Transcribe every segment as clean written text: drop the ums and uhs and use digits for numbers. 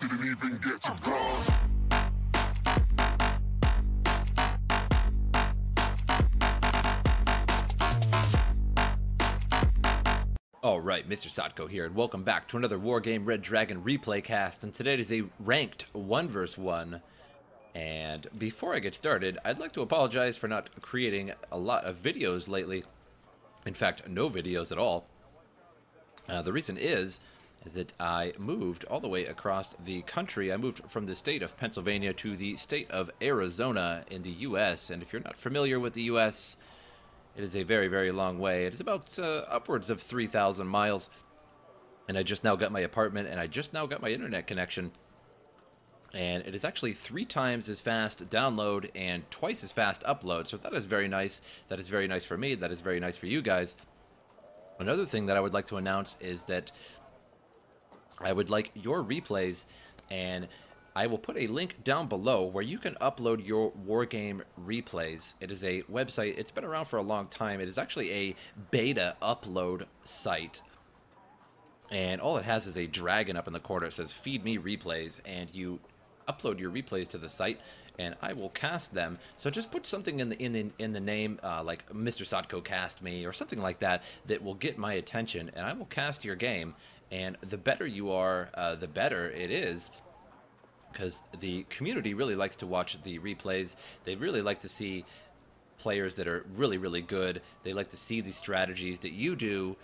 Didn't even get to cross. Alright, MrSotko here, and welcome back to another Wargame Red Dragon replay cast, and today is a ranked 1 vs 1. And before I get started, I'd like to apologize for not creating a lot of videos lately. In fact, no videos at all. The reason is that I moved all the way across the country. I moved from the state of Pennsylvania to the state of Arizona in the U.S. And if you're not familiar with the U.S., it is a very, very long way. It is about upwards of 3,000 miles. And I just now got my apartment, and I just now got my internet connection. And it is actually 3 times as fast download and twice as fast upload. So that is very nice. That is very nice for me. That is very nice for you guys. Another thing that I would like to announce is that I would like your replays, and I will put a link down below where you can upload your Wargame replays. It is a website. It's been around for a long time. It is actually a beta upload site. And all it has is a dragon up in the corner. It says, "Feed me replays," and you upload your replays to the site, and I will cast them. So just put something in the name, like MrSotko cast me or something like that, that will get my attention, and I will cast your game. And the better you are, the better it is, because the community really likes to watch the replays. They really like to see players that are really, really good. They like to see the strategies that you do.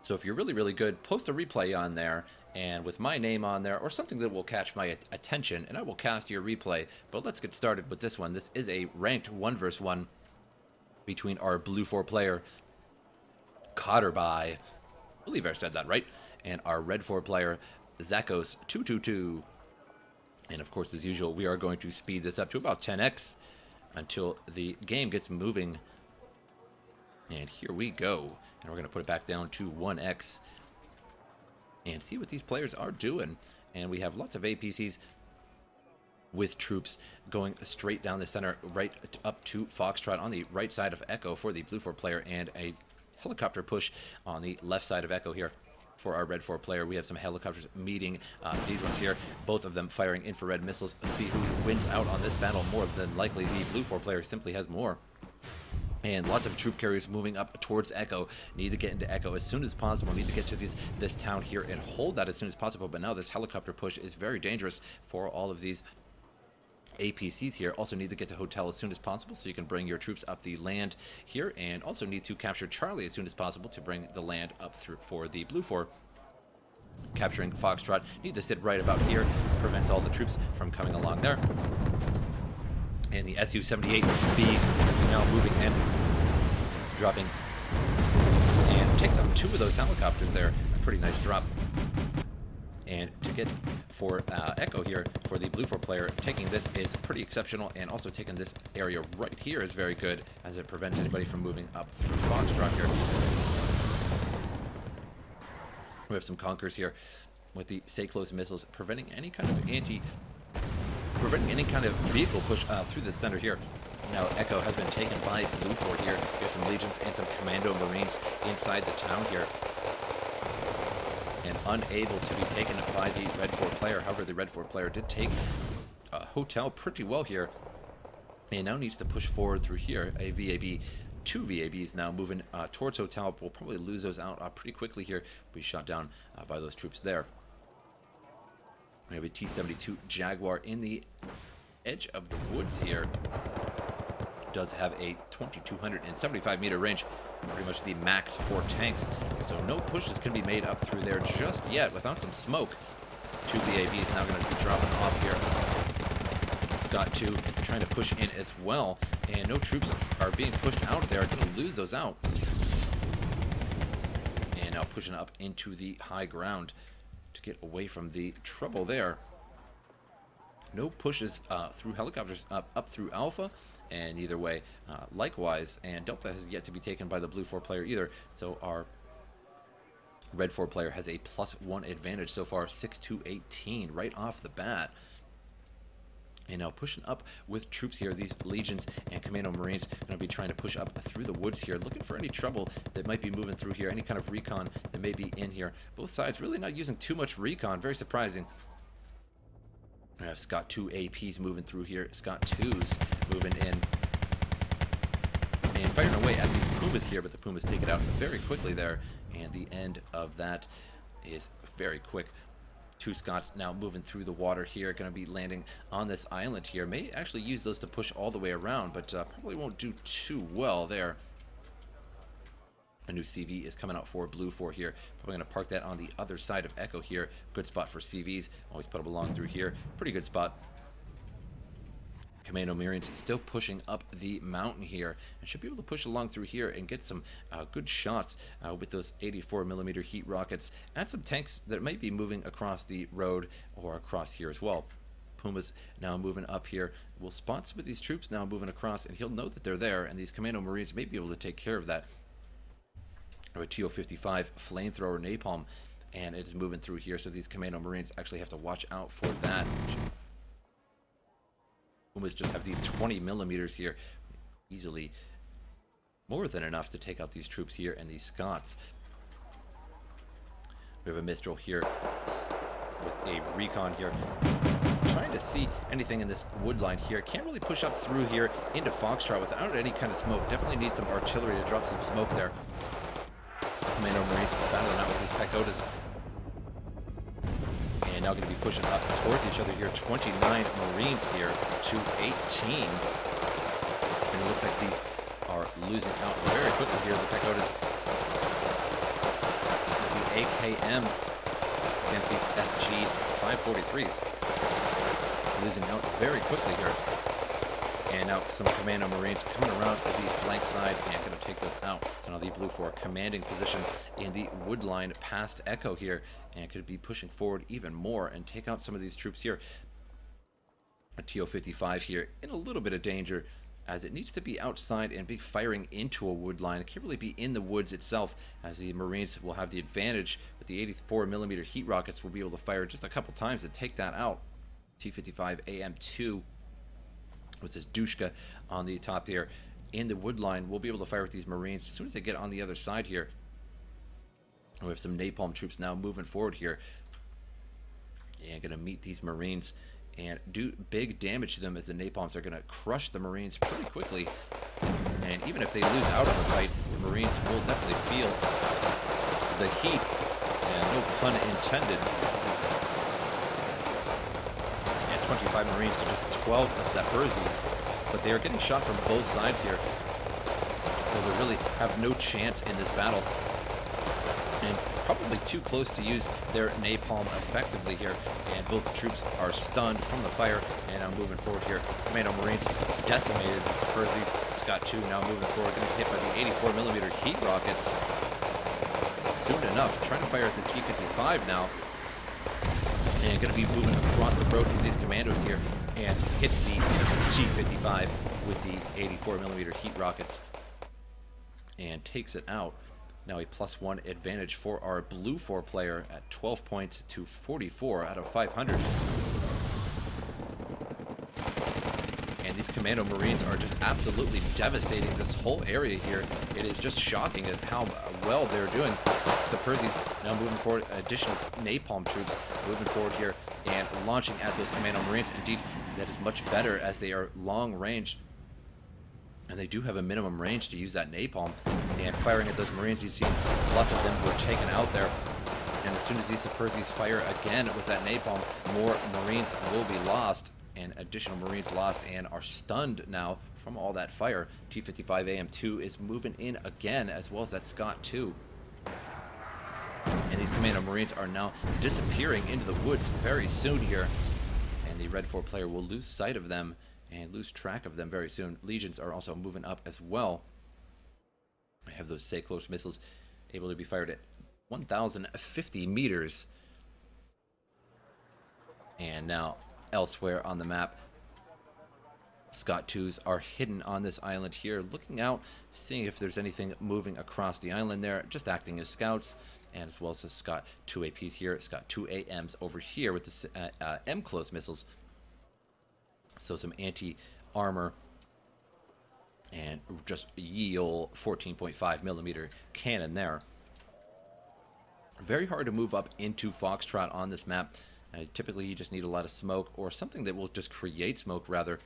So if you're really, really good, post a replay on there, and with my name on there, or something that will catch my attention, and I will cast your replay. But let's get started with this one. This is a ranked 1 vs 1 between our blue 4 player, Khaderbhai, I believe I said that right, and our red 4 player, Zakos 222. And of course, as usual, we are going to speed this up to about 10x until the game gets moving. And here we go. And we're going to put it back down to 1x and see what these players are doing. And we have lots of APCs with troops going straight down the center, right up to Foxtrot on the right side of Echo for the blue 4 player, and a helicopter push on the left side of Echo here for our red 4 player. We have some helicopters meeting these ones here, both of them firing infrared missiles. See who wins out on this battle. More than likely the blue 4 player simply has more. And lots of troop carriers moving up towards Echo. Need to get into Echo as soon as possible. Need to get to this town here and hold that as soon as possible. But now this helicopter push is very dangerous for all of these APCs here. Also need to get to Hotel as soon as possible so you can bring your troops up the land here, and also need to capture Charlie as soon as possible to bring the land up through for the blue 4. Capturing Foxtrot, need to sit right about here, prevents all the troops from coming along there. And the Su-78B now moving in, dropping, and takes out 2 of those helicopters there. A pretty nice drop. And to get for Echo here, for the blue 4 player, taking this is pretty exceptional, and also taking this area right here is very good, as it prevents anybody from moving up through Foxtrot here. We have some Conkers here with the Say-Close missiles, preventing any kind of vehicle push through the center here. Now Echo has been taken by blue 4 here. We have some Legions and some Commando Marines inside the town here, and unable to be taken by the red 4 player. However, the red 4 player did take Hotel pretty well here, and now needs to push forward through here. A VAB, 2 VABs now moving towards Hotel. We'll probably lose those out pretty quickly here. Be shot down by those troops there. We have a T-72 Jaguar in the edge of the woods here. Does have a 2,275 meter range, pretty much the max for tanks. So no pushes can be made up through there just yet without some smoke. 2 VABs now going to be dropping off here. Scott 2 trying to push in as well, and no troops are being pushed out there. Going to lose those out. And now pushing up into the high ground to get away from the trouble there. No pushes through helicopters up through Alpha, and either way, likewise, and Delta has yet to be taken by the blue 4 player either, so our red 4 player has a +1 advantage so far, 6-18 right off the bat. And now pushing up with troops here, these Legions and Commando Marines going to be trying to push up through the woods here, looking for any trouble that might be moving through here, any kind of recon that may be in here. Both sides really not using too much recon, very surprising. We have Scott 2 APs moving through here. Scott 2s moving in and firing away at these Pumas here, but the Pumas take it out very quickly there, and the end of that is very quick. 2 Scots now moving through the water here, going to be landing on this island here. May actually use those to push all the way around, but probably won't do too well there. A new CV is coming out for Blue 4 here. Probably going to park that on the other side of Echo here. Good spot for CVs. Always put them along through here. Pretty good spot. Commando Marines still pushing up the mountain here, and should be able to push along through here and get some good shots with those 84mm heat rockets and some tanks that might be moving across the road or across here as well. Pumas now moving up here. Will spot some of these troops now moving across, and he'll know that they're there, and these Commando Marines may be able to take care of that. Or a TO-55 flamethrower napalm, and it is moving through here, so these Commando Marines actually have to watch out for that. Pumas just have the 20mm here, easily more than enough to take out these troops here and these Scots. We have a Mistral here with a recon here, trying to see anything in this wood line here. Can't really push up through here into Foxtrot without any kind of smoke. Definitely need some artillery to drop some smoke there. Commando Marines battling out with these Pagodas. And now going to be pushing up towards each other here. 29 Marines here to 18. And it looks like these are losing out very quickly here. The Pagodas with the AKMs against these SG 543s. Losing out very quickly here. And now some Commando Marines coming around the flank side and going to take those out. So now the Blue 4 commanding position in the wood line past Echo here, and could be pushing forward even more and take out some of these troops here. A TO-55 here in a little bit of danger, as it needs to be outside and be firing into a wood line. It can't really be in the woods itself, as the Marines will have the advantage with the 84mm heat rockets. Will be able to fire just a couple times and take that out. T-55 AM2 with this Dushka on the top here in the wood line. We'll be able to fire with these Marines as soon as they get on the other side here. We have some napalm troops now moving forward here, and going to meet these Marines and do big damage to them, as the napalms are going to crush the Marines pretty quickly. And even if they lose out on the fight, the Marines will definitely feel the heat, and no pun intended. 25 Marines to just 12 Saperzis, but they are getting shot from both sides here, so they really have no chance in this battle, and probably too close to use their napalm effectively here, and both troops are stunned from the fire. And I'm moving forward here. Commando Marines decimated the Saperzis. Scott 2 now moving forward, going to hit by the 84mm heat rockets soon enough, trying to fire at the T-55 now. And going to be moving across the road through these commandos here, and hits the T-55 with the 84mm heat rockets and takes it out. Now a +1 advantage for our Blue 4 player at 12 points to 44 out of 500. And these Commando Marines are just absolutely devastating this whole area here. It is just shocking at how well they're doing. Saperzis now moving forward, additional napalm troops moving forward here and launching at those Commando Marines. Indeed, that is much better, as they are long range, and they do have a minimum range to use that napalm. And firing at those Marines, you've seen lots of them were taken out there. And as soon as these Saperzis fire again with that napalm, more Marines will be lost, and additional Marines lost and are stunned now from all that fire. T-55 AM2 is moving in again, as well as that Scott 2. And these Commando Marines are now disappearing into the woods very soon here, and the Red 4 player will lose sight of them and lose track of them very soon. Legions are also moving up as well. I have those Cyclone missiles able to be fired at 1,050 meters. And now elsewhere on the map, Scott 2s are hidden on this island here, looking out, seeing if there's anything moving across the island there, just acting as scouts. And as well as the Scott 2 APs here, Scott 2 AMs over here with the M-close missiles. So some anti-armor and just ye ol' 14.5mm cannon there. Very hard to move up into Foxtrot on this map, Typically, you just need a lot of smoke or something that will just create smoke, rather,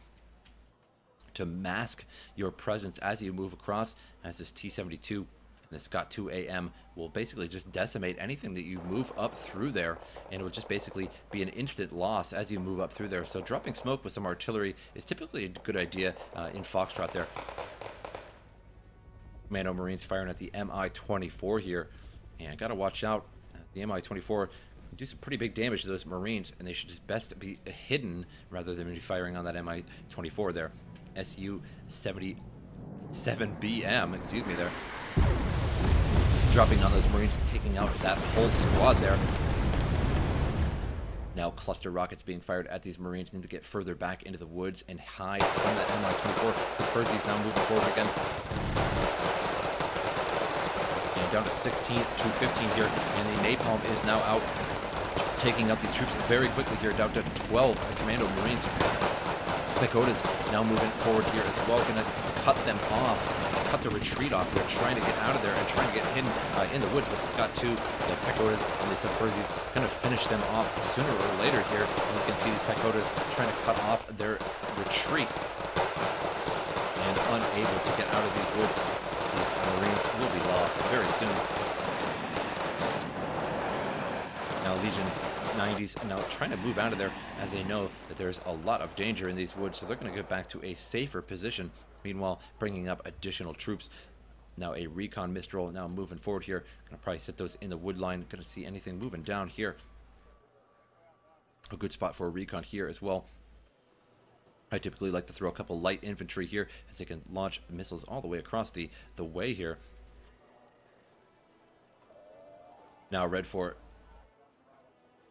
to mask your presence as you move across, as this T-72 and the Scott 2 AM will basically just decimate anything that you move up through there, and it will just basically be an instant loss as you move up through there. So dropping smoke with some artillery is typically a good idea in Foxtrot there. Commando Marines firing at the Mi-24 here, and gotta watch out. The Mi-24 do some pretty big damage to those Marines, and they should just best be hidden rather than be firing on that Mi-24 there. Su-77BM, excuse me there. Dropping on those Marines, taking out that whole squad there. Now cluster rockets being fired at these Marines. Need to get further back into the woods and hide from that Mi-24. Superzi's now moving forward again. And down to 16 to 15 here, and the napalm is now out, taking out these troops very quickly here, down to 12 Commando Marines. Pagoda's now moving forward here as well, going to cut them off, cut the retreat off. They're trying to get out of there and trying to get hidden in the woods, but the Scott 2, the Pagodas, and the Superzis going to finish them off sooner or later here. And you can see these Pagodas trying to cut off their retreat and unable to get out of these woods. These Marines will be lost very soon. Now Legion 90s now trying to move out of there, as they know that there's a lot of danger in these woods, so they're going to get back to a safer position. Meanwhile, bringing up additional troops. Now a recon Mistral now moving forward here. Going to probably sit those in the wood line. Going to see anything moving down here. A good spot for a recon here as well. I typically like to throw a couple light infantry here, as they can launch missiles all the way across the way here. Now Red Fort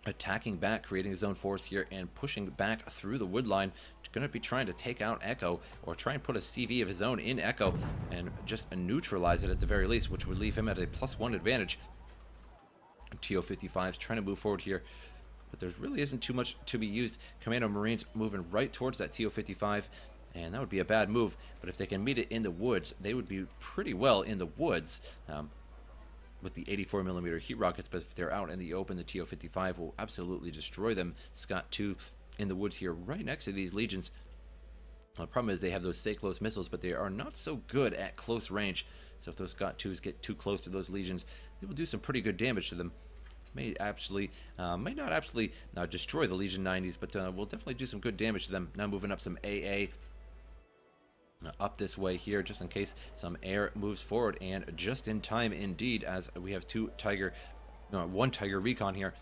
attacking back, creating his own force here and pushing back through the wood line. Going to be trying to take out Echo, or try and put a CV of his own in Echo and just neutralize it at the very least, which would leave him at a +1 advantage. TO-55's trying to move forward here, but there really isn't too much to be used. Commando Marines moving right towards that TO-55, and that would be a bad move, but if they can meet it in the woods, they would be pretty well in the woods with the 84mm heat rockets. But if they're out in the open, the TO-55 will absolutely destroy them. Scott 2 in the woods here right next to these Legions. The problem is they have those stay close missiles, but they are not so good at close range. So if those Scott 2s get too close to those Legions, they will do some pretty good damage to them. May not absolutely destroy the Legion 90s, but will definitely do some good damage to them. Now moving up some AA up this way here, just in case some air moves forward, and just in time indeed, as we have one Tiger recon here,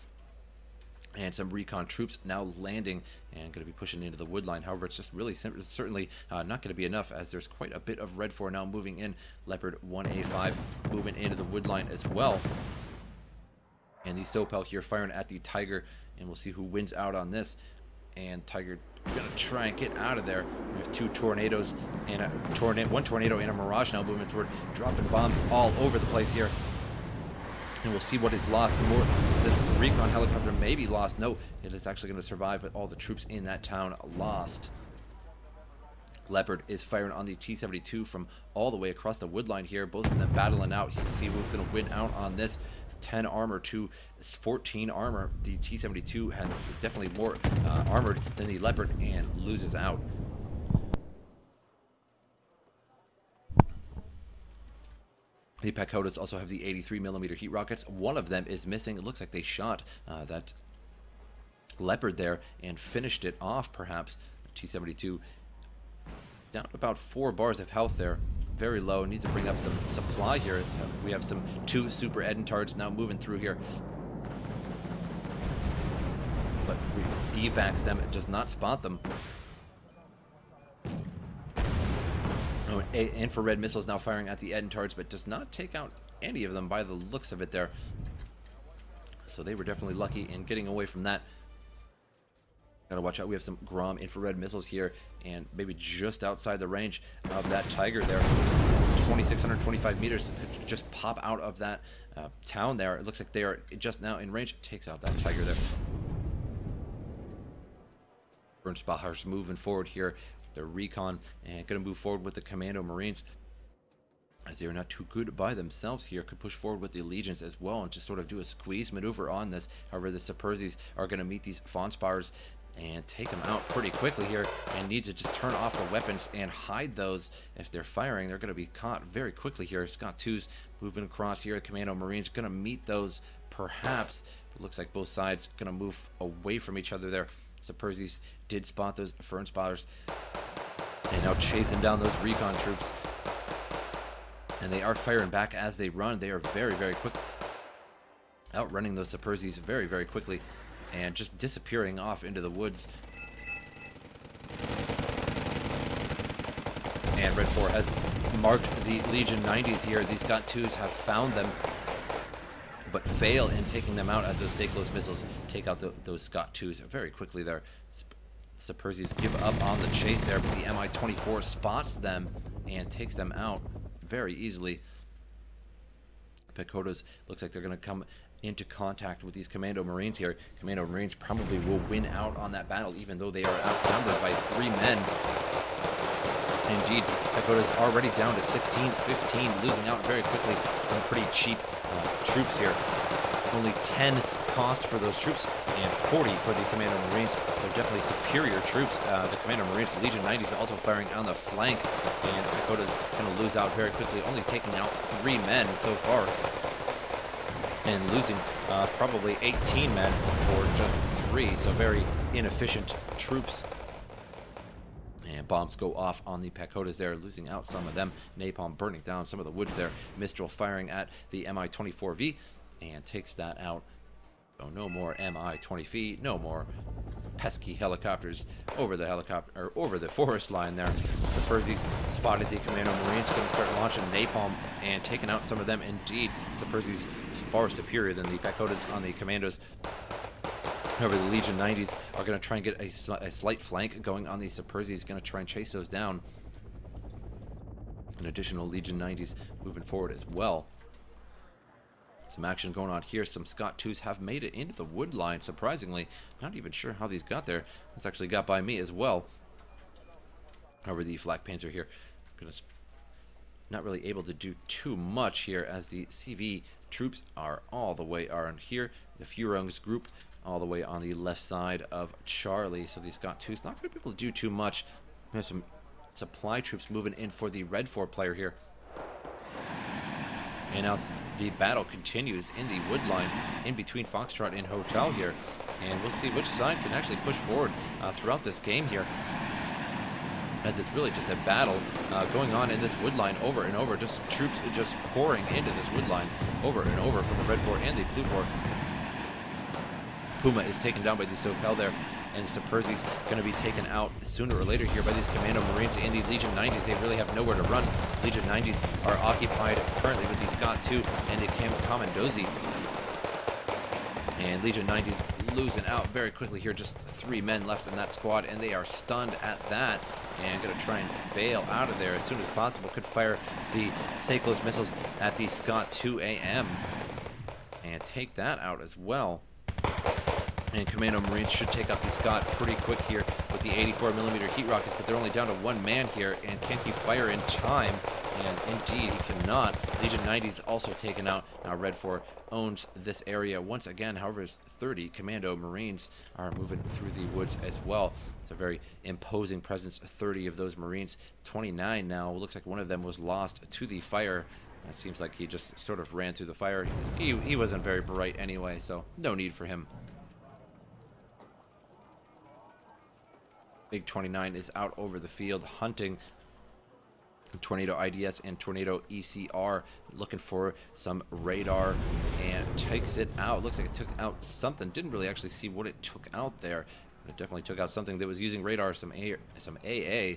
and some recon troops now landing and going to be pushing into the wood line. However, it's just really certainly not going to be enough, as there's quite a bit of Red 4 now moving in. Leopard 1A5 moving into the wood line as well. And the Sopel here firing at the Tiger, and we'll see who wins out on this. And Tiger going to try and get out of there. We have two tornadoes and one tornado and a Mirage now moving forward, dropping bombs all over the place here. And we'll see what is lost. More, this recon helicopter may be lost. No, it is actually going to survive, but all the troops in that town lost. Leopard is firing on the T-72 from all the way across the wood line here. Both of them battling out. You can see who's going to win out on this. 10 armor to 14 armor. The T-72 is definitely more armored than the Leopard and loses out. The Pagodas also have the 83mm heat rockets. One of them is missing. It looks like they shot that Leopard there and finished it off, perhaps. T-72 down about 4 bars of health there. Very low. Needs to bring up some supply here. We have some 2 Super Edentards now moving through here. But we evacs them. It does not spot them. Oh, infrared missiles now firing at the Edentards, but does not take out any of them by the looks of it there. So they were definitely lucky in getting away from that. Gotta watch out. We have some Grom infrared missiles here, and maybe just outside the range of that Tiger there. 2,625 meters could just pop out of that town there. It looks like they are just now in range. Takes out that Tiger there. Bernspachers moving forward here. Their recon, and going to move forward with the Commando Marines. as they are not too good by themselves here, could push forward with the Legions as well and just sort of do a squeeze maneuver on this. However, the Superzis are going to meet these Fonspars and take them out pretty quickly here, and need to just turn off the weapons and hide those. If they're firing, they're going to be caught very quickly here. Scott 2's moving across here. Commando Marines going to meet those, perhaps. It looks like both sides going to move away from each other there. Superzis did spot those Fern Spotters, and now chasing down those recon troops. And they are firing back as they run. They are very, very quick, outrunning those Superzis very, very quickly, and just disappearing off into the woods. And Red 4 has marked the Legion 90s here. These Scott 2s have found them, but fail in taking them out as those Cyclos missiles take out those Scott 2s very quickly there. Superzis give up on the chase there, but the Mi-24 spots them and takes them out very easily. Pagodas looks like they're going to come into contact with these Commando Marines here. Commando Marines probably will win out on that battle, even though they are outnumbered by 3 men. Indeed, Pagoda's already down to 16-15, losing out very quickly. Some pretty cheap troops here. Only 10 cost for those troops and 40 for the Commando Marines, so definitely superior troops. The Commando Marines, the Legion 90s, also firing on the flank, and Pagoda's going to lose out very quickly, only taking out 3 men so far, and losing probably 18 men for just 3, so very inefficient troops. And bombs go off on the Pagodas there, losing out some of them. Napalm burning down some of the woods there. Mistral firing at the Mi-24V and takes that out. So no more Mi-20V, no more pesky helicopters over the helicopter or over the forest line there. The Superzis spotted the Commando Marines, going to start launching napalm and taking out some of them. Indeed, Superzis far superior than the Pagodas on the Commandos. However, the Legion 90s are going to try and get a slight flank going on the Superzis, going to try and chase those down. An additional Legion 90s moving forward as well. Some action going on here. Some Scott 2s have made it into the wood line, surprisingly. Not even sure how these got there. This actually got by me as well. However, the Flak Panzer here not really able to do too much here, as the CV troops are all the way around here. The Furungs group all the way on the left side of Charlie. So these Scott 2s not going to be able to do too much. There's some supply troops moving in for the Red 4 player here. And now the battle continues in the wood line in between Foxtrot and Hotel here. And we'll see which side can actually push forward throughout this game here, as it's really just a battle going on in this wood line over and over. Just troops just pouring into this wood line over and over from the Red 4 and the Blue 4. Puma is taken down by the Sopel there, and Superzis going to be taken out sooner or later here by these Commando Marines and the Legion 90s. They really have nowhere to run. Legion 90s are occupied currently with the Scott 2 and the Commandozi. And Legion 90s losing out very quickly here. Just 3 men left in that squad, and they are stunned at that and going to try and bail out of there as soon as possible. Could fire the Cyclos missiles at the Scott 2 AM and take that out as well. And Commando Marines should take out the Scott pretty quick here with the 84mm heat rockets, but they're only down to 1 man here, and can he fire in time? And indeed, he cannot. Legion 90's also taken out. Now Red 4 owns this area once again. However, 30 Commando Marines are moving through the woods as well. It's a very imposing presence, 30 of those Marines. 29 now. Looks like one of them was lost to the fire. It seems like he just sort of ran through the fire. He wasn't very bright anyway, so no need for him. Big 29 is out over the field hunting Tornado IDS and Tornado ECR, looking for some radar, and takes it out. Looks like it took out something. Didn't really actually see what it took out there. It definitely took out something that was using radar, some AA.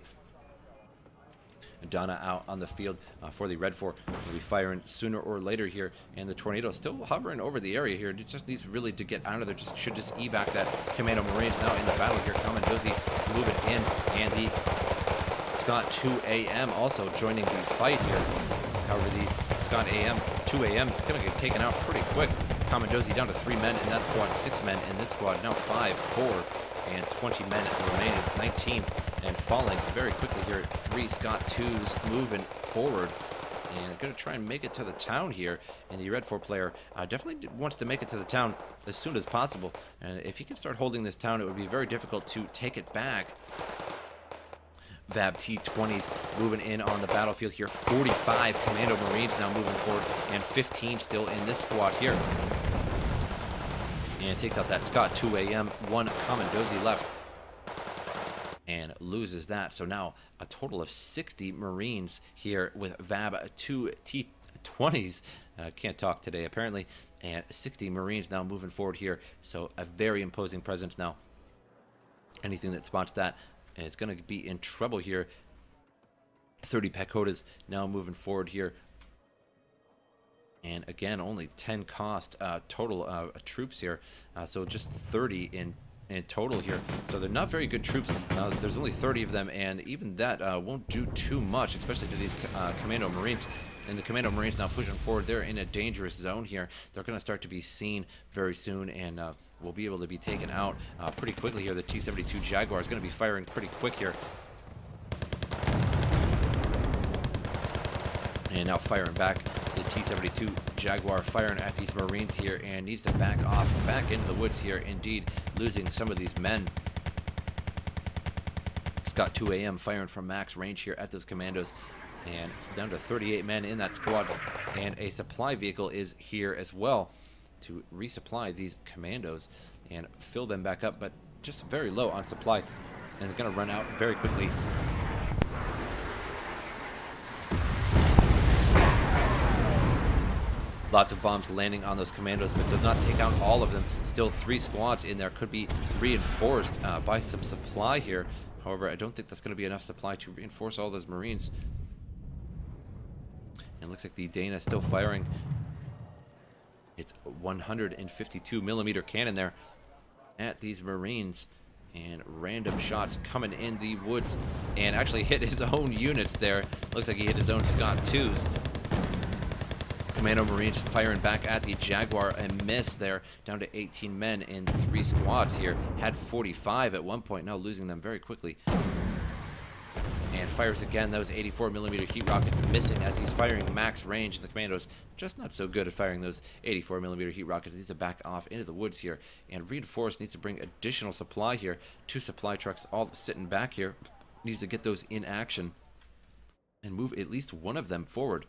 Donna out on the field for the Red 4. Will be firing sooner or later here, and the Tornado still hovering over the area here. It just needs really to get out of there. Should just evac that Commando Marines now in the battle here. Commandozi moving in, and the Scott 2 AM also joining the fight here. However, the Scott 2 AM going to get taken out pretty quick. Commandozi down to 3 men in that squad, 6 men in this squad, now 5, 4, and 20 men remaining, 19, and falling very quickly here. 3 Scott 2s moving forward, and going to try and make it to the town here. And the red 4 player definitely wants to make it to the town as soon as possible. And if he can start holding this town, it would be very difficult to take it back. VAB T-20s moving in on the battlefield here. 45 Commando Marines now moving forward, and 15 still in this squad here. And takes out that Scott 2 AM, 1 Commandozi left, and loses that. So now a total of 60 Marines here with VAB 2 T-20s. Can't talk today apparently. And 60 Marines now moving forward here. So a very imposing presence now. Anything that spots that is going to be in trouble here. 30 Pakotas now moving forward here. And again, only 10 cost total troops here. So just 30 in total here. So they're not very good troops. There's only 30 of them, and even that won't do too much, especially to these Commando Marines. And the Commando Marines now pushing forward. They're in a dangerous zone here. They're going to start to be seen very soon, and will be able to be taken out pretty quickly here. The T-72 Jaguar is going to be firing pretty quick here. And now firing back. The T-72 Jaguar firing at these Marines here, and needs to back off, back into the woods here, indeed, losing some of these men. Scott 2 AM firing from max range here at those commandos, and down to 38 men in that squad. And a supply vehicle is here as well to resupply these commandos and fill them back up, but just very low on supply, and it's going to run out very quickly. Lots of bombs landing on those commandos, but does not take out all of them. Still 3 squads in there, could be reinforced by some supply here. However, I don't think that's going to be enough supply to reinforce all those Marines. And looks like the Dana is still firing. It's 152 millimeter cannon there at these Marines, and random shots coming in the woods, and actually hit his own units there. Looks like he hit his own Scott 2s. Commando Marines firing back at the Jaguar, and miss there, down to 18 men in 3 squads here. Had 45 at one point, now losing them very quickly. And fires again those 84 millimeter heat rockets, missing as he's firing max range. The commandos just not so good at firing those 84 millimeter heat rockets. Needs to back off into the woods here, and reinforce needs to bring additional supply here. 2 supply trucks all sitting back here. Needs to get those in action and move at least one of them forward.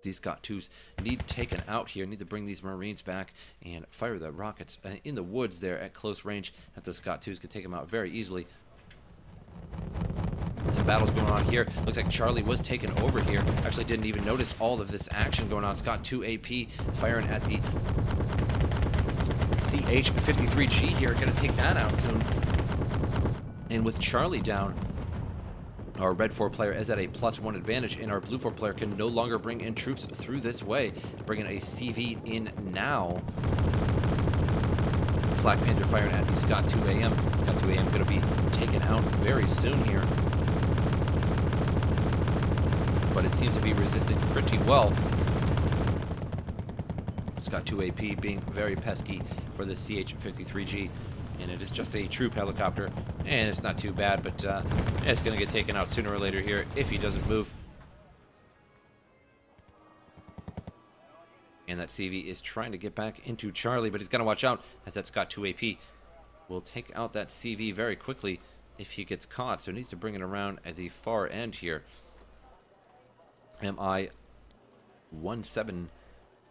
These Scott 2s need taken out here. Need to bring these Marines back and fire the rockets in the woods there at close range. That those Scott 2s could take them out very easily. Some battles going on here. Looks like Charlie was taken over here. Actually didn't even notice all of this action going on. Scott 2 AP firing at the CH-53G here. Going to take that out soon. And with Charlie down, our red 4 player is at a +1 advantage, and our blue 4 player can no longer bring in troops through this way. Bringing a CV in now. Flak Panther firing at the Scott 2 AM. Scott 2 AM going to be taken out very soon here. But it seems to be resisting pretty well. Scott 2 AP being very pesky for the CH-53G. And it is just a troop helicopter, and it's not too bad, but it's going to get taken out sooner or later here if he doesn't move. And that CV is trying to get back into Charlie, but he's going to watch out, as that Scott 2 AP will take out that CV very quickly if he gets caught. So he needs to bring it around at the far end here. MI-17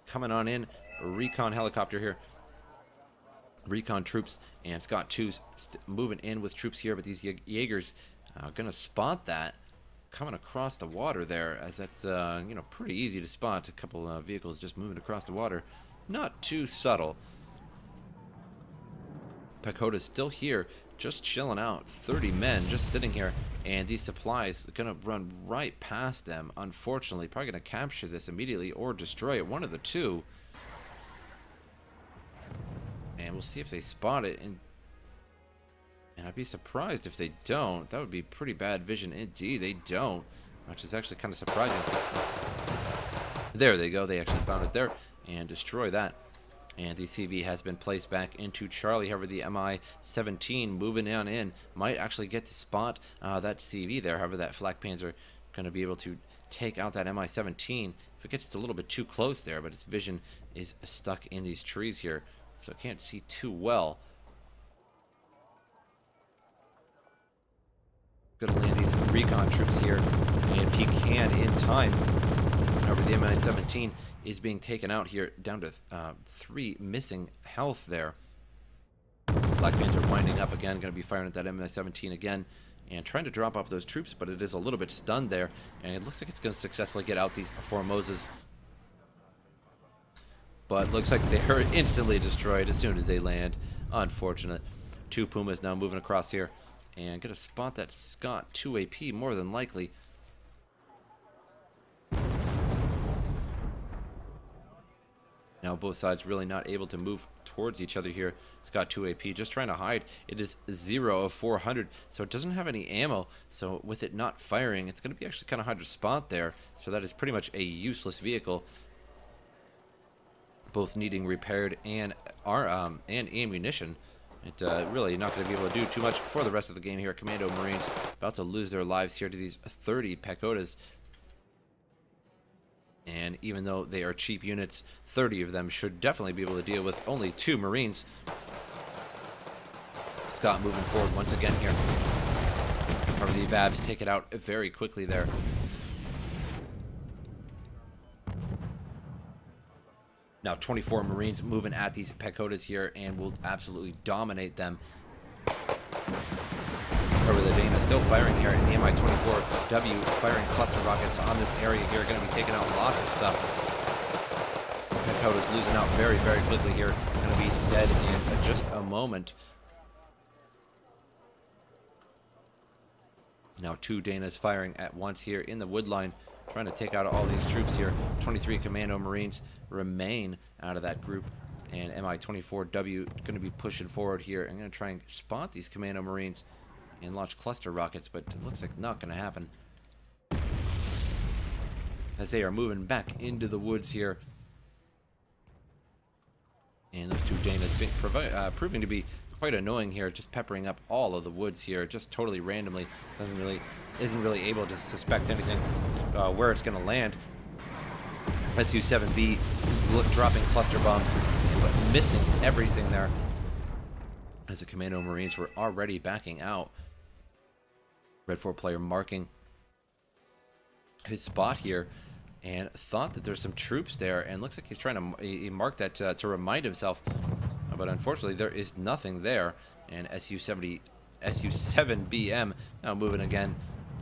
coming on in, recon helicopter here. Recon troops, and Scott 2's moving in with troops here, but these Jaegers gonna spot that coming across the water there, as that's you know, pretty easy to spot. A couple vehicles just moving across the water, not too subtle. Pakota's still here, just chilling out. 30 men just sitting here, and these supplies are gonna run right past them. Unfortunately, probably gonna capture this immediately or destroy it, one of the two. And we'll see if they spot it, and I'd be surprised if they don't. That would be pretty bad vision indeed. They don't, which is actually kind of surprising. There they go. They actually found it there and destroy that. And the CV has been placed back into Charlie. However, the MI-17 moving on in might actually get to spot that CV there. However, that Flak Panzer going to be able to take out that Mi-17. If it gets a little bit too close there, but its vision is stuck in these trees here, so it can't see too well. Good to land these recon troops here, and if he can in time. However, the Mi-17 is being taken out here, down to 3 missing health there. Black Panther winding up again, going to be firing at that Mi-17 again, and trying to drop off those troops, but it is a little bit stunned there, and it looks like it's going to successfully get out these Formosas. But looks like they are instantly destroyed as soon as they land. Unfortunate. 2 Pumas now moving across here, and going to spot that Scott 2 AP more than likely. Now both sides really not able to move towards each other here. It's got 2 AP, just trying to hide. It is 0 of 400, so it doesn't have any ammo. So with it not firing, it's going to be actually kind of hard to spot there. So that is pretty much a useless vehicle. Both needing repaired and ammunition. It really not going to be able to do too much for the rest of the game here. Commando Marines about to lose their lives here to these 30 Pagodas. And even though they are cheap units, 30 of them should definitely be able to deal with only 2 Marines. Scott moving forward once again here. However, the Vabs take it out very quickly there. Now 24 Marines moving at these Pagodas here and will absolutely dominate them. Over the Dana still firing here, and the Mi-24W firing cluster rockets on this area here, going to be taking out lots of stuff. Pagoda's losing out very, very quickly here. Going to be dead in just a moment. Now 2 Danas firing at once here in the wood line, trying to take out all these troops here. 23 Commando Marines remain out of that group, and Mi-24W going to be pushing forward here. I'm going to try and spot these Commando Marines and launch cluster rockets, but it looks like not going to happen, as they are moving back into the woods here. And those 2 Danas proving to be quite annoying here, just peppering up all of the woods here, just totally randomly. Isn't really able to suspect anything where it's going to land. Su-7B dropping cluster bombs, but missing everything there, as the Commando Marines were already backing out. Red 4 player marking his spot here, and thought that there's some troops there, and looks like he's trying to he marked that to remind himself, but unfortunately there is nothing there. And Su-7BM now moving again,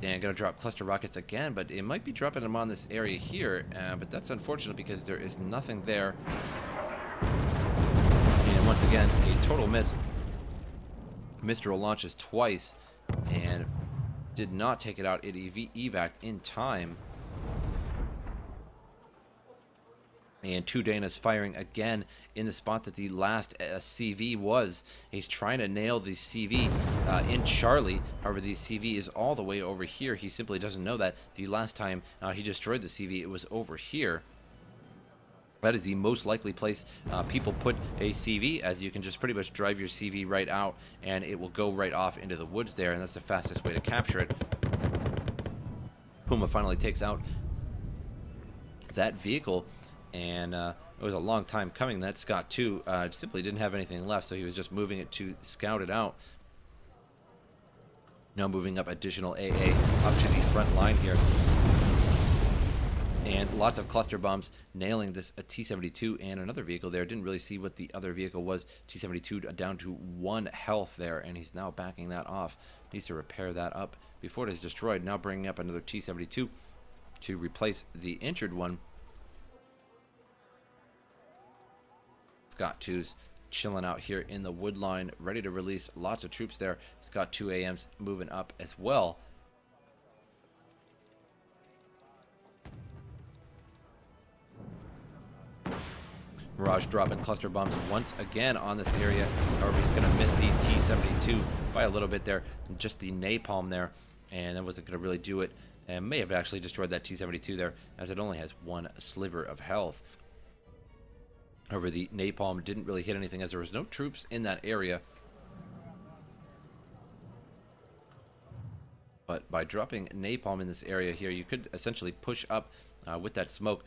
and going to drop cluster rockets again, but it might be dropping them on this area here, but that's unfortunate because there is nothing there. And once again, a total miss. Mistral launches twice and did not take it out. It evac in time. And 2 Danas firing again in the spot that the last CV was. He's trying to nail the CV in Charlie. However, the CV is all the way over here. He simply doesn't know that. The last time he destroyed the CV, it was over here. That is the most likely place people put a CV, as you can just pretty much drive your CV right out and it will go right off into the woods there, and that's the fastest way to capture it. Puma finally takes out that vehicle, and it was a long time coming. That Scott 2 simply didn't have anything left, so he was just moving it to scout it out. Now moving up additional AA up to the front line here. And lots of cluster bombs nailing this T-72 and another vehicle there. Didn't really see what the other vehicle was. T-72 down to 1 health there, and he's now backing that off. Needs to repair that up before it is destroyed. Now bringing up another T-72 to replace the injured one. Scott 2's chilling out here in the wood line, ready to release lots of troops there. Scott 2 AM's moving up as well. Mirage dropping cluster bombs once again on this area. However, he's going to miss the T-72 by a little bit there. Just the napalm there, and that wasn't going to really do it. And may have actually destroyed that T-72 there, as it only has 1 sliver of health. However, the napalm didn't really hit anything, as there was no troops in that area. But by dropping napalm in this area here, you could essentially push up with that smoke.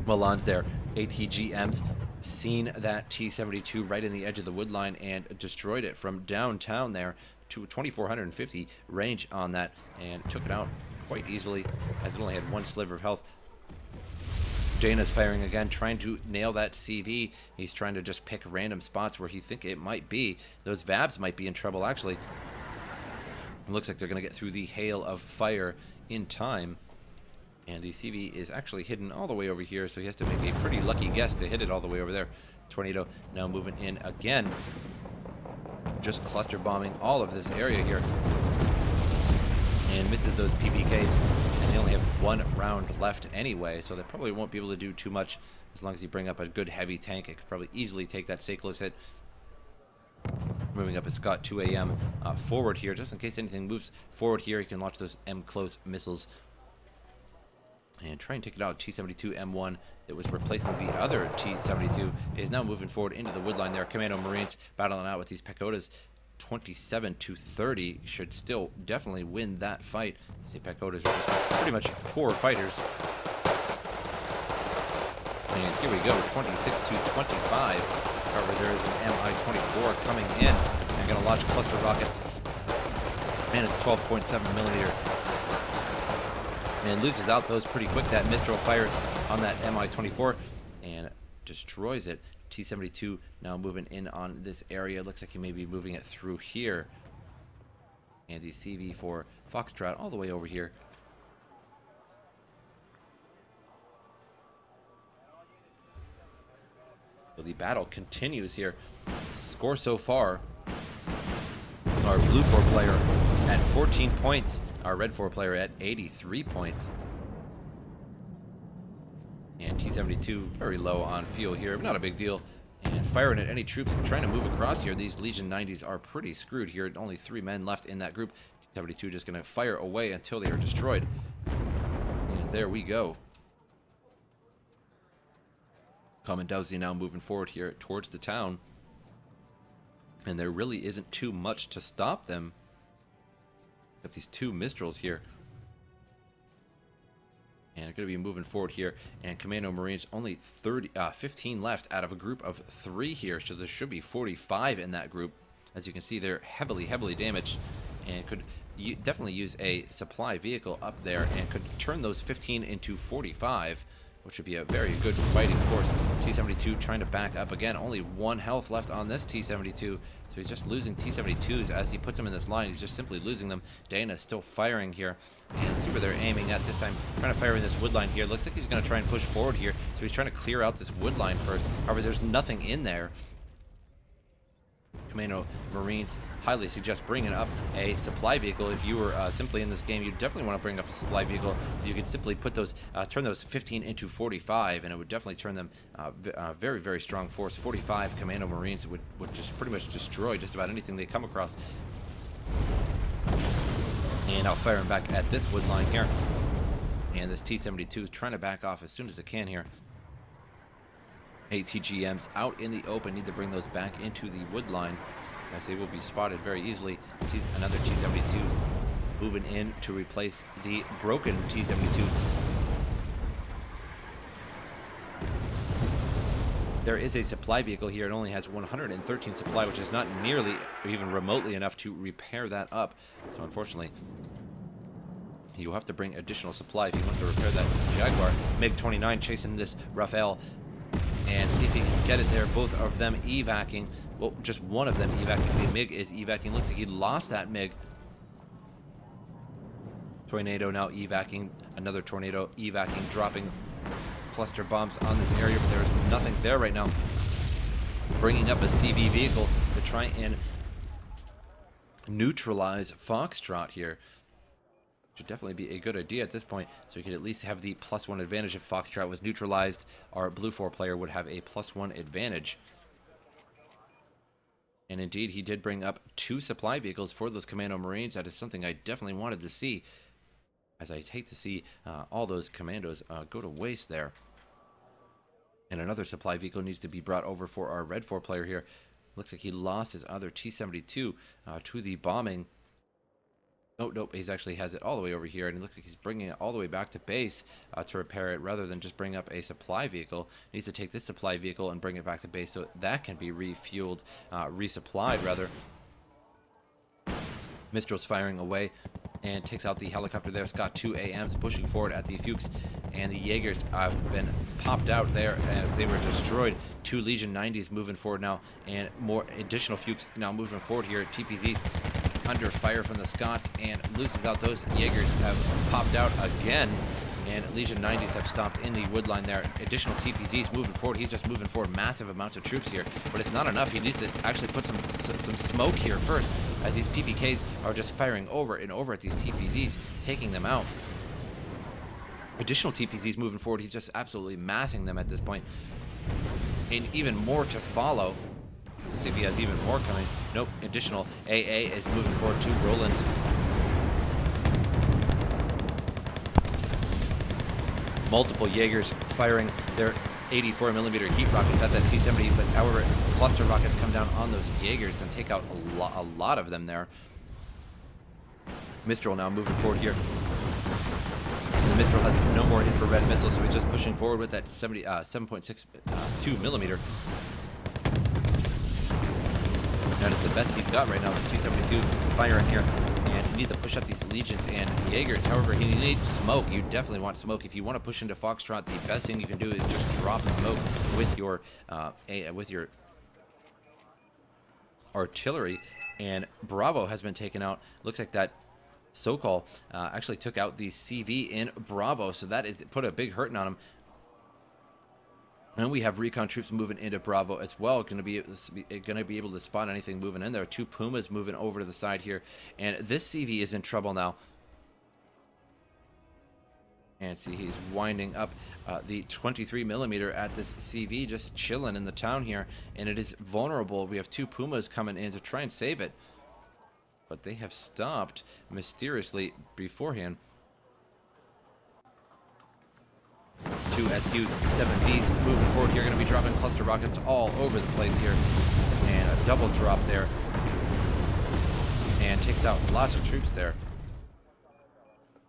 Milan's there. ATGM's seen that T-72 right in the edge of the wood line and destroyed it from downtown there to 2450 range on that, and took it out quite easily as it only had one sliver of health. Dana's firing again, trying to nail that CV. He's trying to just pick random spots where he think it might be. Those Vabs might be in trouble, actually. It looks like they're going to get through the hail of fire in time. And the CV is actually hidden all the way over here, so he has to make a pretty lucky guess to hit it all the way over there. Tornado now moving in again. Just cluster bombing all of this area here. And misses those PPKs. And they only have one round left anyway, so they probably won't be able to do too much. As long as you bring up a good heavy tank, it could probably easily take that Sakeless hit. Moving up at Scott 2 AM forward here, just in case anything moves forward here, he can launch those M-close missiles and try and take it out. T-72 M1 that was replacing the other T-72 is now moving forward into the woodline there. Commando Marines battling out with these Pagodas. 27-30 should still definitely win that fight. The Pagodas are just pretty much poor fighters. And here we go, 26-25. However, there is an Mi-24 coming in and going to launch cluster rockets. And it's 12.7 millimeter. And loses out those pretty quick. That Mistral fires on that Mi-24 and destroys it. T-72 now moving in on this area. Looks like he may be moving it through here. And the CV for Foxtrot all the way over here. So the battle continues here. Score so far, our blue 4 player at 14 points. Our red 4 player at 83 points. And T-72 very low on fuel here, but not a big deal. And firing at any troops trying to move across here. These Legion 90s are pretty screwed here. Only 3 men left in that group. T-72 just going to fire away until they are destroyed. And there we go. Comandowski now moving forward here towards the town. And there really isn't too much to stop them. Got these 2 Mistrals here. And they're going to be moving forward here. And Commando Marines only 15 left out of a group of 3 here. So there should be 45 in that group. As you can see, they're heavily damaged. And could definitely use a supply vehicle up there. And could turn those 15 into 45. Which would be a very good fighting force. T-72 trying to back up again. Only 1 health left on this T-72. So he's just losing T-72s as he puts them in this line. He's just simply losing them. Dana still firing here. And see where they're aiming at this time. Trying to fire in this wood line here. Looks like he's going to try and push forward here. So he's trying to clear out this wood line first. However, there's nothing in there. Commando Marines highly suggest bringing up a supply vehicle. If you were simply in this game, you definitely want to bring up a supply vehicle. You could simply put those, turn those 15 into 45, and it would definitely turn them very strong force. 45 Commando Marines would just pretty much destroy just about anything they come across. And now firing back at this wood line here. And this T-72 is trying to back off as soon as it can here. ATGMs out in the open, need to bring those back into the wood line as they will be spotted very easily. Another T-72 moving in to replace the broken T-72. There is a supply vehicle here. It only has 113 supply, which is not nearly or even remotely enough to repair that up. So unfortunately, you'll have to bring additional supply if you want to repair that Jaguar. MiG-29 chasing this Rafael. And see if he can get it there. Both of them evacing. Well, just one of them evacing. The MiG is evacing. Looks like he lost that MiG. Tornado now evacing. Another Tornado evacing, dropping cluster bombs on this area, but there's nothing there right now. Bringing up a CV vehicle to try and neutralize Foxtrot here. Should definitely be a good idea at this point, so we could at least have the +1 advantage. If Foxtrot was neutralized, our blue 4 player would have a +1 advantage. And indeed, he did bring up 2 supply vehicles for those Commando Marines. That is something I definitely wanted to see, as I'd hate to see all those commandos go to waste there. And another supply vehicle needs to be brought over for our red 4 player here. Looks like he lost his other T-72 to the bombing. Oh, nope, he's actually has it all the way over here, and it looks like he's bringing it all the way back to base to repair it, rather than just bring up a supply vehicle. He needs to take this supply vehicle and bring it back to base so that can be refueled, resupplied, rather. Mistral's firing away and takes out the helicopter there. Scott 2 AMs pushing forward at the Fuchs, and the Jaegers have been popped out there as they were destroyed. 2 Legion 90s moving forward now, and more additional Fuchs now moving forward here. TPZs under fire from the Scots and loses out. Those Jaegers have popped out again, and Legion 90s have stopped in the wood line there. Additional TPZs moving forward. He's just moving forward massive amounts of troops here, but it's not enough. He needs to actually put some smoke here first, as these PPKs are just firing over and over at these TPZs, taking them out. Additional TPZs moving forward. He's just absolutely massing them at this point, and even more to follow. Let's see if he has even more coming. Nope. Additional AA is moving forward to Roland's. Multiple Jaegers firing their 84mm heat rockets at that T-70, but however, cluster rockets come down on those Jaegers and take out a lot of them there. Mistral now moving forward here. And the Mistral has no more infrared missiles, so he's just pushing forward with that 7.62mm. That is the best he's got right now, the T-72 firing here. And you need to push up these Legions and Jaegers. However, he needs smoke. You definitely want smoke. If you want to push into Foxtrot, the best thing you can do is just drop smoke with your artillery. And Bravo has been taken out. Looks like that Sokol actually took out the CV in Bravo, so that is put a big hurting on him. And we have recon troops moving into Bravo as well. Going to be able to spot anything moving in there. 2 Pumas moving over to the side here, and this CV is in trouble now. And see, he's winding up the 23mm at this CV, just chilling in the town here, and it is vulnerable. We have 2 Pumas coming in to try and save it, but they have stopped mysteriously beforehand. 2 Su-7Bs moving forward here, going to be dropping cluster rockets all over the place here, and a double drop there, and takes out lots of troops there.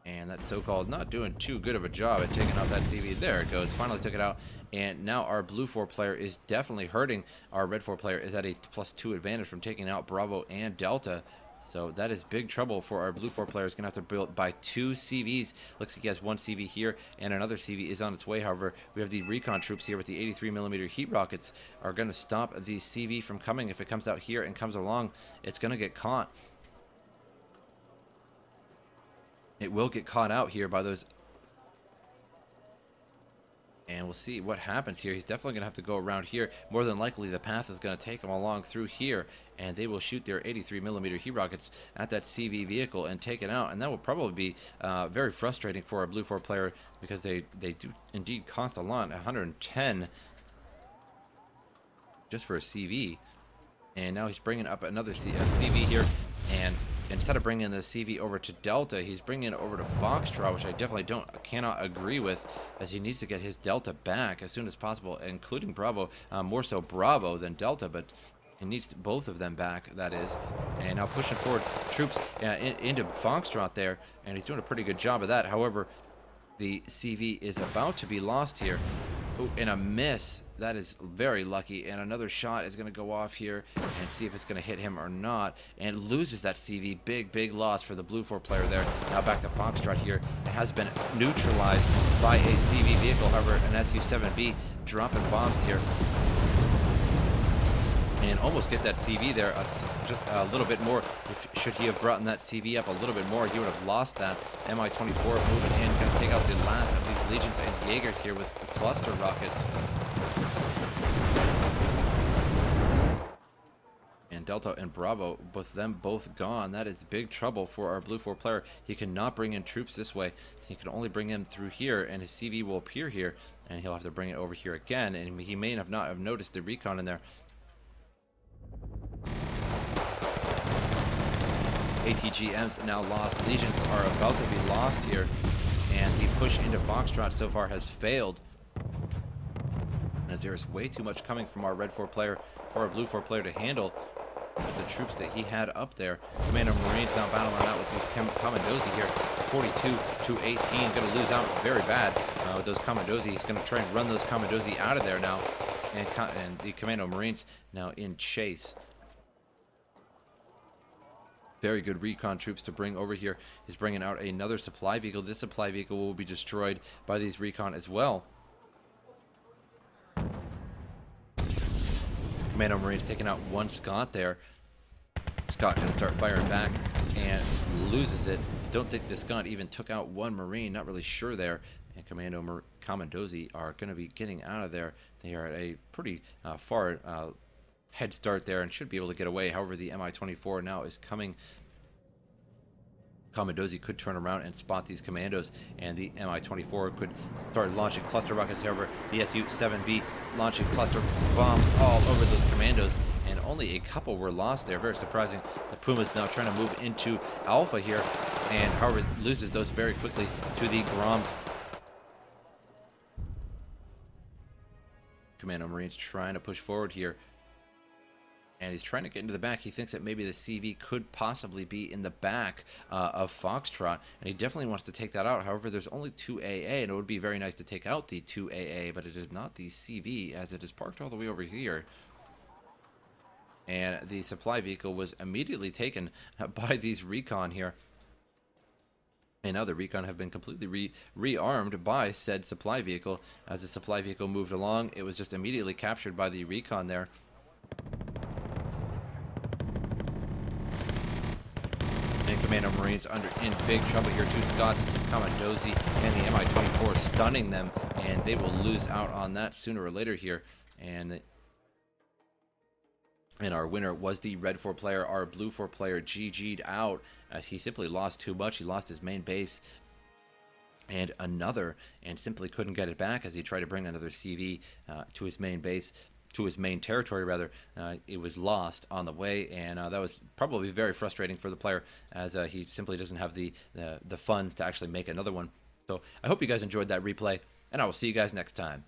And that so-called not doing too good of a job at taking out that CV. There it goes, finally took it out, and now our blue 4 player is definitely hurting. Our red 4 player is at a +2 advantage from taking out Bravo and Delta. So that is big trouble for our blue 4 player. Is going to have to buy 2 CVs. Looks like he has 1 CV here, and another CV is on its way. However, we have the recon troops here with the 83mm heat rockets are going to stop the CV from coming. If it comes out here and comes along, it's going to get caught. It will get caught out here by those. And we'll see what happens here. He's definitely going to have to go around here. More than likely, the path is going to take him along through here, and they will shoot their 83mm heat rockets at that CV vehicle and take it out. And that will probably be very frustrating for a blue 4 player, because they do indeed cost a lot. 110 just for a CV. And now he's bringing up another CV here, and instead of bringing the CV over to Delta, he's bringing it over to Foxtrot, which I definitely cannot agree with, as he needs to get his Delta back as soon as possible, including Bravo, more so Bravo than Delta, but he needs both of them back, that is. And now pushing forward troops into Foxtrot there, and he's doing a pretty good job of that. However, the CV is about to be lost here. Ooh, and a miss. That is very lucky. And another shot is going to go off here and see if it's going to hit him or not. And loses that CV. Big loss for the blue 4 player there. Now back to Foxtrot here. It has been neutralized by a CV vehicle. However, an Su-7B dropping bombs here. And almost gets that CV there just a little bit more. Should he have brought that CV up a little bit more, he would have lost that. Mi-24 moving in, going to take out the last of these Legions and Jaegers here with cluster rockets. And Delta and Bravo, both gone. That is big trouble for our blue 4 player. He cannot bring in troops this way. He can only bring in through here, and his CV will appear here, and he'll have to bring it over here again. And he may not have noticed the recon in there. ATGMs now lost. Legions are about to be lost here, and the push into Foxtrot so far has failed, as there is way too much coming from our red 4 player for our blue 4 player to handle. with the troops that he had up there. Commando Marines now battling out with these Commandosi here. 42 to 18. Going to lose out very bad with those Commandosi. He's going to try and run those Commandosi out of there now. And the Commando Marines now in chase. Very good recon troops to bring over here. He's bringing out another supply vehicle. This supply vehicle will be destroyed by these recon as well. Commando Marines taking out one Scott there. Scott going to start firing back and loses it. Don't think the Scott even took out one Marine. Not really sure there. And Commandosi are going to be getting out of there. They are at a pretty far head start there and should be able to get away. However, the Mi-24 now is coming. Commandosi could turn around and spot these commandos, and the Mi-24 could start launching cluster rockets. However, the Su-7B launching cluster bombs all over those commandos, and only a couple were lost there. Very surprising. The Puma's now trying to move into Alpha here, and however loses those very quickly to the Groms. Commando Marines trying to push forward here. And he's trying to get into the back. He thinks that maybe the CV could possibly be in the back of Foxtrot, and he definitely wants to take that out. However, there's only 2 AA, and it would be very nice to take out the 2 AA, but it is not the CV, as it is parked all the way over here. And the supply vehicle was immediately taken by these recon here. And now the recon have been completely rearmed by said supply vehicle. As the supply vehicle moved along, it was just immediately captured by the recon there. And Commando Marines in big trouble here. 2 Scots, Commandosi, and the Mi-24 stunning them, and they will lose out on that sooner or later here. And our winner was the red 4 player. Our blue 4 player GG'd out as he simply lost too much. He lost his main base and another, and simply couldn't get it back as he tried to bring another CV to his main base. To his main territory, rather. It was lost on the way, and that was probably very frustrating for the player, as he simply doesn't have the funds to actually make another one. So I hope you guys enjoyed that replay, and I will see you guys next time.